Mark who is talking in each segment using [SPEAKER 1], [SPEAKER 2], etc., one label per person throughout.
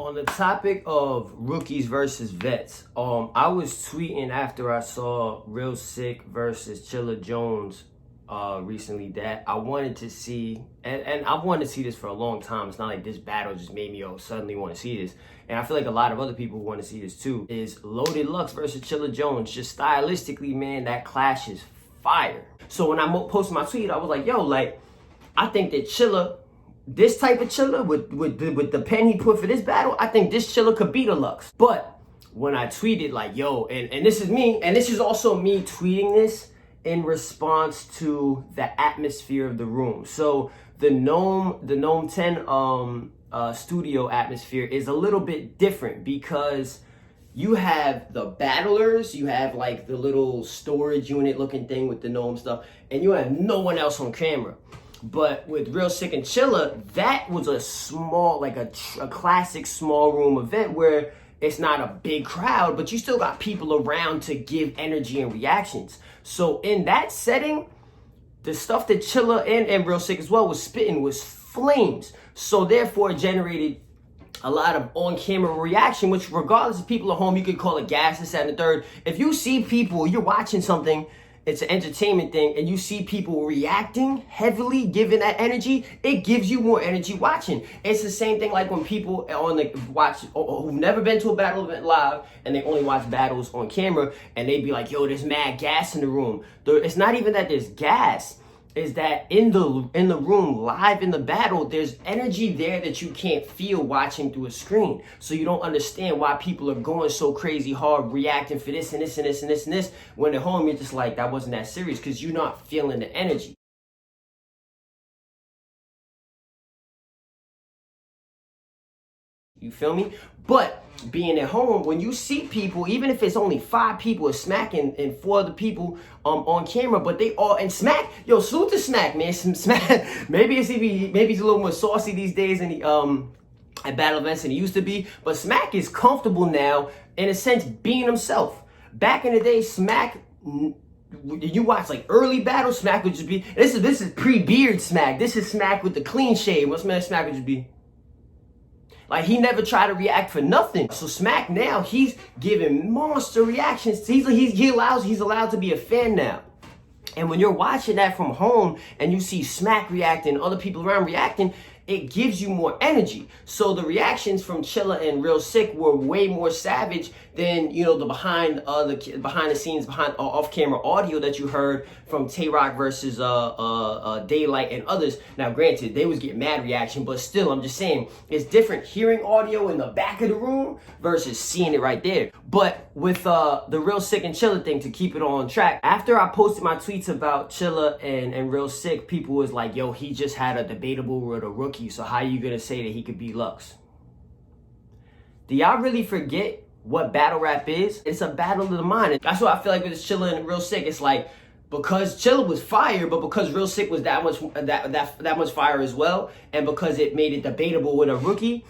[SPEAKER 1] On the topic of rookies versus vets, I was tweeting after I saw Real Sick versus Chilla Jones recently that I wanted to see, and I've wanted to see this for a long time. It's not like this battle just made me suddenly want to see this. And I feel like a lot of other people want to see this too. Is Loaded Lux versus Chilla Jones. Just stylistically, man, that clash is fire. So when I posted my tweet, I was like, yo, like, I think that Chilla, this type of Chilla with the pen he put for this battle, I think this Chilla could beat a Lux. But when I tweeted like, yo, and this is me, and this is also me tweeting this in response to the atmosphere of the room. So the Gnome 10 studio atmosphere is a little bit different because you have the battlers, you have like the little storage unit looking thing with the gnome stuff, and you have no one else on camera. But with Real Sick and Chilla, that was a small, like a classic small room event where it's not a big crowd, but you still got people around to give energy and reactions. So in that setting, the stuff that Chilla and Real Sick as well was spitting was flames. So therefore it generated a lot of on-camera reaction, which regardless of people at home, you could call it gas, this, that, and the third. If you see people, you're watching something, it's an entertainment thing, and you see people reacting heavily, giving that energy, it gives you more energy watching. It's the same thing like when people on the watch who've never been to a battle event live and they only watch battles on camera, and they be like, yo, there's mad gas in the room. It's not even that there's gas, is that in the room, live in the battle, there's energy there that you can't feel watching through a screen. So you don't understand why people are going so crazy hard, reacting for this and this and this and this and this. When at home, you're just like, that wasn't that serious because you're not feeling the energy. You feel me? But being at home, when you see people, even if it's only 5 people, is smacking and 4 other people on camera, but they all, and Smack, yo, salute to Smack, man. Smack, maybe he's a little more saucy these days at battle events than he used to be, but Smack is comfortable now, in a sense, being himself. Back in the day, Smack, you watch like early battles, Smack would just be, this is pre-beard Smack. This is Smack with the clean shave. What's Smack would just be? Like, he never tried to react for nothing. So Smack now, he's giving monster reactions. He's allowed to be a fan now. And when you're watching that from home and you see Smack reacting, other people around reacting, it gives you more energy. So the reactions from Chilla and Real Sick were way more savage than, you know, the behind the scenes, off camera audio that you heard from Tay-Rock versus Daylyt and others. Now, granted, they was getting mad reaction, but still, I'm just saying it's different hearing audio in the back of the room versus seeing it right there. But with the Real Sick and Chilla thing, to keep it on track, after I posted my tweets about Chilla and Real Sick, people was like, yo, he just had a debatable with a rookie, so how you gonna say that he could beat Lux? Do y'all really forget what battle rap is? It's a battle of the mind. That's what I feel like with this Chilla and Real Sick. It's like, because Chilla was fire, but because Real Sick was that much fire as well, and because it made it debatable with a rookie,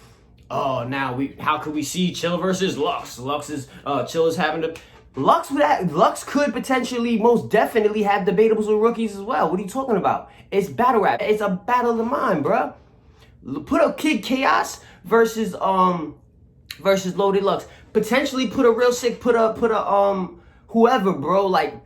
[SPEAKER 1] oh, now how could we see Chilla versus Lux? Chilla's having to. Lux could potentially, most definitely have debatables with rookies as well. What are you talking about? It's battle rap. It's a battle of the mind, bruh. Put a Kid Chaos versus Loaded Lux. Potentially put a Real Sick, put a whoever, bro. Like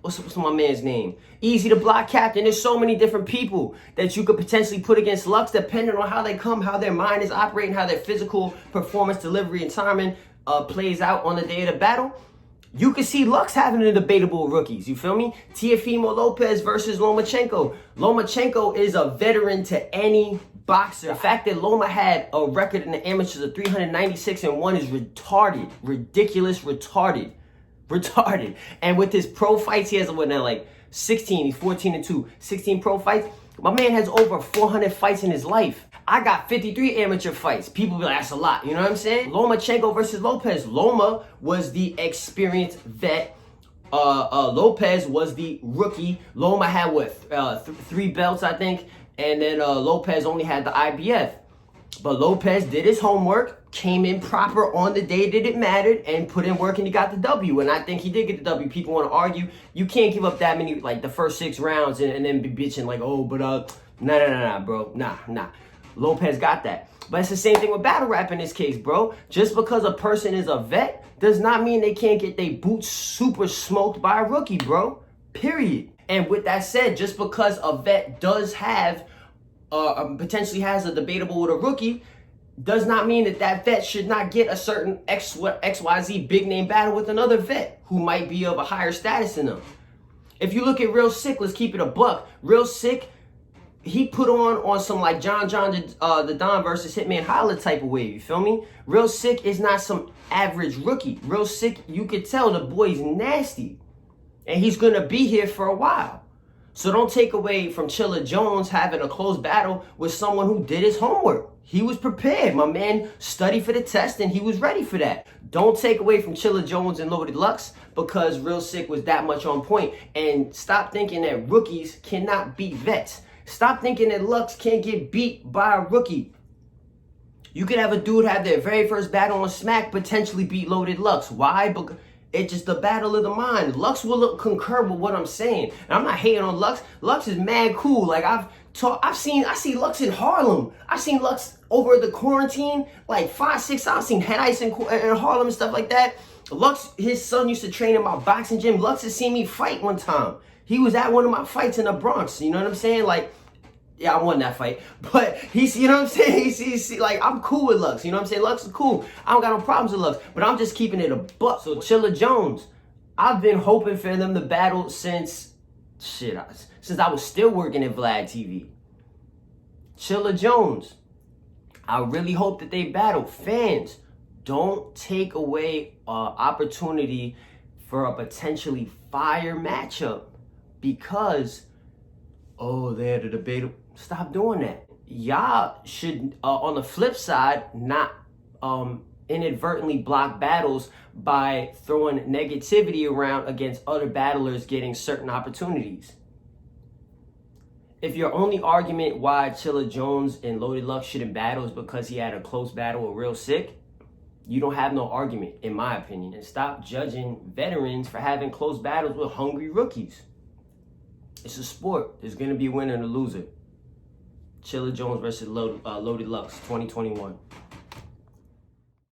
[SPEAKER 1] what's my man's name? Easy to Block Captain. There's so many different people that you could potentially put against Lux, depending on how they come, how their mind is operating, how their physical performance, delivery, and timing plays out on the day of the battle. You can see Lux having a debatable rookies, you feel me? Teofimo Lopez versus Lomachenko. Lomachenko is a veteran to any boxer. The fact that Loma had a record in the amateurs of 396-1 is retarded. Ridiculous, retarded. And with his pro fights, he has like 16, he's 14-2, 16 pro fights. My man has over 400 fights in his life. I got 53 amateur fights. People be like, that's a lot. You know what I'm saying? Lomachenko versus Lopez. Loma was the experienced vet. Lopez was the rookie. Loma had, what, 3 belts, I think. And then Lopez only had the IBF. But Lopez did his homework, came in proper on the day that it mattered, and put in work, and he got the W. And I think he did get the W. People want to argue. You can't give up that many, like the first 6 rounds and then be bitching like, oh, but nah, bro. Nah. Lopez got that. But it's the same thing with battle rap in this case, bro. Just because a person is a vet does not mean they can't get their boots super smoked by a rookie, bro. Period. And with that said, just because a vet does have, potentially has a debatable with a rookie, does not mean that that vet should not get a certain XYZ big name battle with another vet who might be of a higher status than them. If you look at Real Sick, let's keep it a buck. Real Sick, he put on some like John the Don versus Hitman Holla type of wave, you feel me? Real Sick is not some average rookie. Real Sick, you could tell the boy's nasty. And he's going to be here for a while. So don't take away from Chilla Jones having a close battle with someone who did his homework. He was prepared. My man studied for the test and he was ready for that. Don't take away from Chilla Jones and Loaded Lux because Real Sick was that much on point. And stop thinking that rookies cannot beat vets. Stop thinking that Lux can't get beat by a rookie. You could have a dude have their very first battle on Smack potentially beat Loaded Lux. Why? Because it's just the battle of the mind. Lux will concur with what I'm saying. And I'm not hating on Lux. Lux is mad cool. Like I see Lux in Harlem. I've seen Lux over the quarantine, like 5, 6 times. I've seen Head Ice in Harlem and stuff like that. Lux, his son used to train in my boxing gym. Lux has seen me fight one time. He was at one of my fights in the Bronx. You know what I'm saying? Like, yeah, I won that fight. But he's, you know what I'm saying? He's like, I'm cool with Lux. You know what I'm saying? Lux is cool. I don't got no problems with Lux. But I'm just keeping it a buck. So Chilla Jones, I've been hoping for them to battle since I was still working at Vlad TV. Chilla Jones, I really hope that they battle. Fans, don't take away opportunity for a potentially fire matchup because, oh, they had a debate. Stop doing that. Y'all should, on the flip side, not inadvertently block battles by throwing negativity around against other battlers getting certain opportunities. If your only argument why Chilla Jones and Loaded Lux shouldn't battle is because he had a close battle with Real Sick, you don't have no argument, in my opinion. And stop judging veterans for having close battles with hungry rookies. It's a sport. There's going to be a winner and a loser. Chilla Jones versus Loaded Lux, 2021.